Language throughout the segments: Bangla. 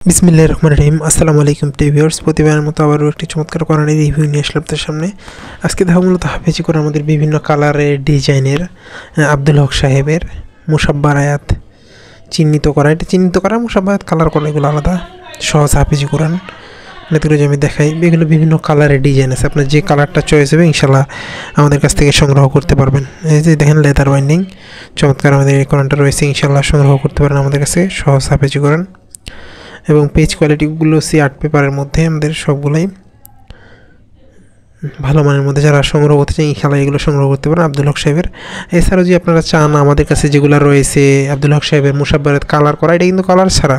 বিসমিল্লাহির রহমানির রহিম। আসসালামু আলাইকুম ভিউয়ার্স, প্রতিবারের মতো আবারও একটি চমৎকার কোরআনী রিভিউ নিয়ে আসলাম আপনাদের সামনে। আজকে দেখা মূলত হাফেজি কোরআন আমাদের বিভিন্ন কালারের ডিজাইনের আব্দুল হক সাহেবের মুসাব্বার আয়াত চিহ্নিত করা, এটা চিহ্নিত করা মুসাব্বার আয়াত কালার করা, এগুলো আলাদা সহজ হাফেজি কোরআন এগুলো যে আমি দেখাই, এগুলো বিভিন্ন কালারের ডিজাইন আছে। আপনার যে কালারটা চয়েস হবে ইনশাল্লাহ আমাদের কাছ থেকে সংগ্রহ করতে পারবেন। এই যে দেখেন লেদার বাইন্ডিং চমৎকার আমাদের এই কোরআনটা রয়েছে, ইনশাল্লাহ সংগ্রহ করতে পারেন আমাদের কাছে সহজ হাফেজি কোরআন। এবং পেজ কোয়ালিটিগুলো আর্ট পেপারের মধ্যে আমাদের সবগুলোই ভালো মানের মধ্যে। যারা সংগ্রহ করতে চান ইনশাআল্লাহ এগুলো সংগ্রহ করতে পারেন আব্দুল হক সাহেবের। এছাড়াও যদি আপনারা চান আমাদের কাছে যেগুলো রয়েছে আব্দুল হক সাহেবের মুসাব্বার কালার করা, এটা কিন্তু কালার ছাড়া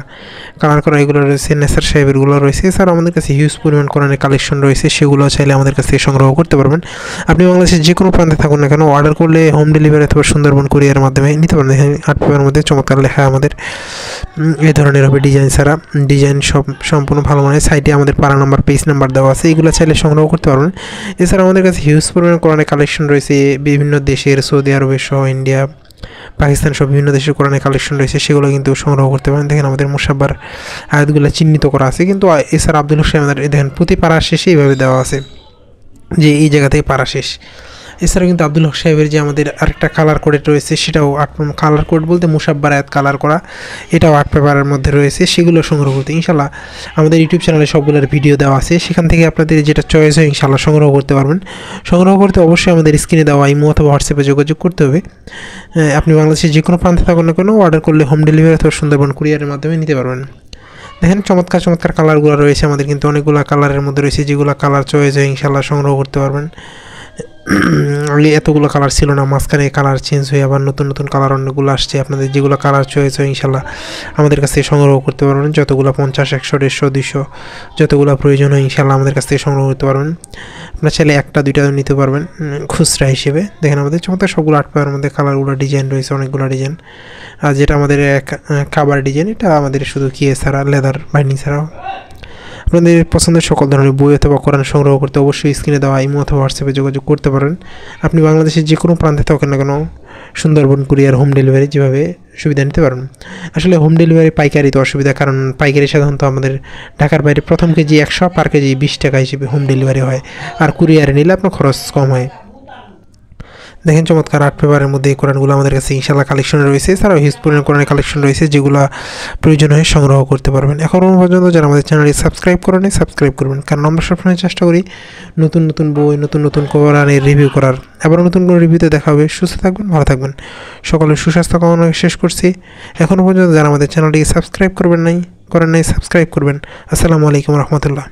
কালার করা এগুলো রয়েছে, নেসার সাহেবেরগুলো রয়েছে। এছাড়াও আমাদের কাছে হিউজ পরিমাণ কোরআনের কালেকশন রয়েছে, সেগুলো চাইলে আমাদের কাছ থেকে সংগ্রহ করতে পারবেন। আপনি বাংলাদেশের যে কোনো প্রান্তে থাকুন না কেন, অর্ডার করলে হোম ডেলিভারি অথবা সুন্দরবন কুরিয়ারের মাধ্যমে নিতে পারেন। আর্ট পেপারের মধ্যে চমৎকার লেখা আমাদের এই ধরনের হবে ডিজাইন ছাড়া, ডিজাইন সব সম্পূর্ণ ভালো মানের। সাইডে আমাদের পারা নাম্বার পেজ নাম্বার দেওয়া আছে, এগুলো চাইলে সংগ্রহ করতে পারবেন। এছাড়া আমাদের কাছে হিউজ পরিমাণে কোরআনের কালেকশন রয়েছে বিভিন্ন দেশের, সৌদি আরবের সহ ইন্ডিয়া, পাকিস্তান সব বিভিন্ন দেশের কোরআনের কালেকশন রয়েছে, সেগুলো কিন্তু সংগ্রহ করতে পারেন। দেখেন আমাদের মুসাব্বার আয়াতগুলো চিহ্নিত করা আছে, কিন্তু এছাড়া আব্দুল হক সাহেব আমাদের দেখেন প্রতি পারা শেষে এইভাবে দেওয়া আছে যে এই জায়গা থেকে পারা শেষ। এছাড়া কিন্তু আব্দুল হক সাহেবের যে আমাদের আরেকটা কালার কোড রয়েছে, সেটাও কালার কোড বলতে মুসাব্বার আয়াত কালার করা, এটাও আর্ট পেপারের মধ্যে রয়েছে, সেগুলো সংগ্রহ করতে ইনশাল্লাহ আমাদের ইউটিউব চ্যানেলে সবগুলোর ভিডিও দেওয়া আছে, সেখান থেকে আপনাদের যেটা চয়েস হয় ইনশাল্লাহ সংগ্রহ করতে পারবেন। সংগ্রহ করতে অবশ্যই আমাদের স্ক্রিনে দেওয়া ইমো অথবা হোয়াটসঅ্যাপে যোগাযোগ করতে হবে। আপনি বাংলাদেশের যে কোনো প্রান্তে থাকুন না কেন, অর্ডার করলে হোম ডেলিভারি অথবা সুন্দরবন কুরিয়ারের মাধ্যমে নিতে পারবেন। দেখেন চমৎকার চমৎকার কালারগুলো রয়েছে আমাদের, কিন্তু অনেকগুলো কালারের মধ্যে রয়েছে, যেগুলো কালার চয়েস হয় ইনশাল্লাহ সংগ্রহ করতে পারবেন। আগে এতগুলো কালার ছিল না, মাঝখানে কালার চেঞ্জ হয়ে আবার নতুন নতুন কালার অনেকগুলো আসছে। আপনাদের যেগুলো কালার চয়েস হয় ইনশাল্লাহ আমাদের কাছ থেকে সংগ্রহ করতে পারবেন। যতগুলো 50, 100, 150, 200 যতগুলো প্রয়োজন হয় ইনশাল্লাহ আমাদের কাছ থেকে সংগ্রহ করতে পারবেন। আপনার চাইলে একটা দুইটা নিতে পারবেন খুচরা হিসেবে। দেখেন আমাদের চমৎকার সবগুলো আর্ট পেপারের মধ্যে কালারগুলো ডিজাইন রয়েছে, অনেকগুলো ডিজাইন। আর যেটা আমাদের কাভার ডিজাইন, এটা আমাদের শুধু কি ছাড়া লেদার বাইন্ডিং ছাড়াও। আপনাদের পছন্দের সকল ধরনের বই অথবা কোরআন সংগ্রহ করতে অবশ্যই স্ক্রিনে দেওয়া ইমো অথবা হোয়াটসঅ্যাপে যোগাযোগ করতে পারেন। আপনি বাংলাদেশের যে কোনো প্রান্তে থাকেন না কেন, সুন্দরবন কুরিয়ার হোম ডেলিভারি যেভাবে সুবিধা নিতে পারেন। আসলে হোম ডেলিভারি পাইকারি তো অসুবিধা, কারণ পাইকারি সাধারণত আমাদের ঢাকার বাইরে প্রথম কেজি 100, পার কেজি 20 টাকা হিসেবে হোম ডেলিভারি হয়, আর কুরিয়ারে নিলে আপনার খরচ কম হয়। দেখেন চমৎকার আর্ট পেপারের মধ্যে এই কোরআনগুলো আমাদের কাছে ইনশাল্লাহ কালেকশন রয়েছে। এছাড়াও হিউজ পরিমাণ কোরআনের কালেকশন রয়েছে, যেগুলো প্রয়োজন হয় সংগ্রহ করতে পারবেন। এখনও পর্যন্ত যারা আমাদের চ্যানেলটি সাবস্ক্রাইব করেনি সাবস্ক্রাইব করবেন, কারণ আমরা সবসময় চেষ্টা করি নতুন নতুন বই, নতুন নতুন কোরআনের রিভিউ করার। আবার নতুন কোনো রিভিউতে দেখা হবে। সুস্থ থাকবেন, ভালো থাকবেন, সকলের সুস্বাস্থ্য কামনা শেষ করছি। এখনও পর্যন্ত যারা আমাদের চ্যানেলটিকে সাবস্ক্রাইব করেন নাই সাবস্ক্রাইব করবেন। আসসালামু আলাইকুম রহমতুল্লাহ।